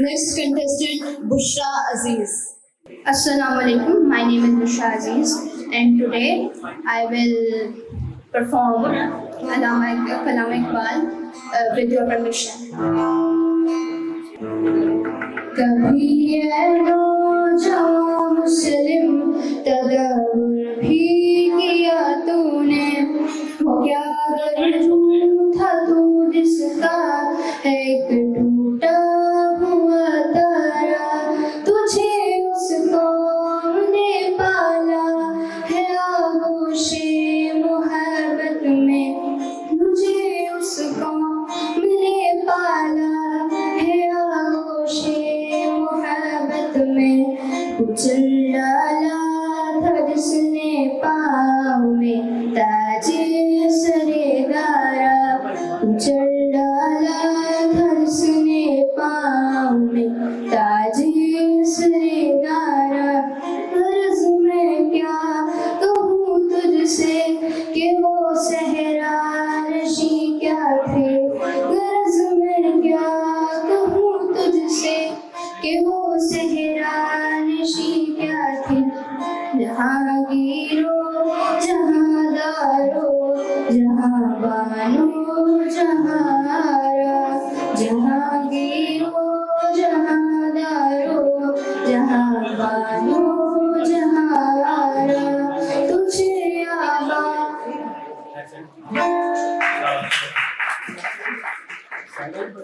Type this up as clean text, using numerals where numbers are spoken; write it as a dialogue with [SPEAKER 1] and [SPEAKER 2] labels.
[SPEAKER 1] Next contestant, Bushra Aziz.
[SPEAKER 2] Assalamu alaikum. My name is Bushra Aziz, and today I will perform Kalam Iqbal with your permission. कभी ये नौजवान मुस्लिम तदब्बुर भी किया तूने, हो क्या गरजू था तू जिसका है एक टूटा हुआ तारा, तुझे उस कौम ने पाला है आगोशे मोहब्बत में, तुझे उस कौम ने पाला है आगोशे मोहब्बत में, कुचल डाला था जिसने पाँव में ताजे सरेदारा, कुचल डाला था जिसने पाँव में ताजे सरेदारा। गर्ज में क्या कहूँ तुझसे कि वो सहरा नशी क्या थे, गर्ज में क्या कहूँ तुझसे कि वो सहरा नशी क्या थे। जहांगीरो जहांदारो जहां बानो जहांरा, जहांगीरो जहांदारो जहां बानो